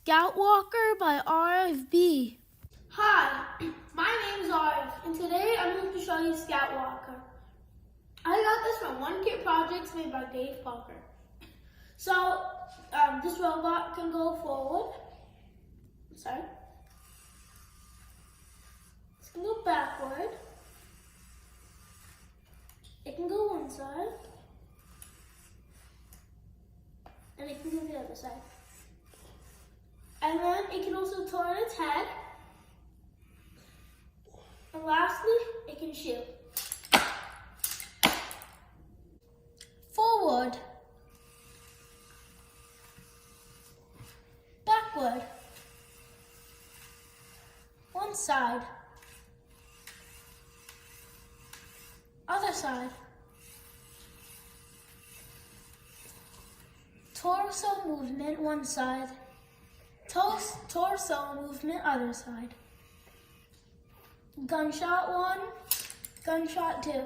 Scout Walker by RFB. Hi, my name is RF, and today I'm going to show you Scout Walker. I got this from One Kit Projects made by Dave Parker. So, this robot can go forward. Sorry. It can go backward. It can go one side. And it can go the other side. And then it can also turn its head. And lastly, it can shoot. Forward. Backward. One side. Other side. Torso movement, one side. Torso movement, other side. Gunshot one, gunshot two.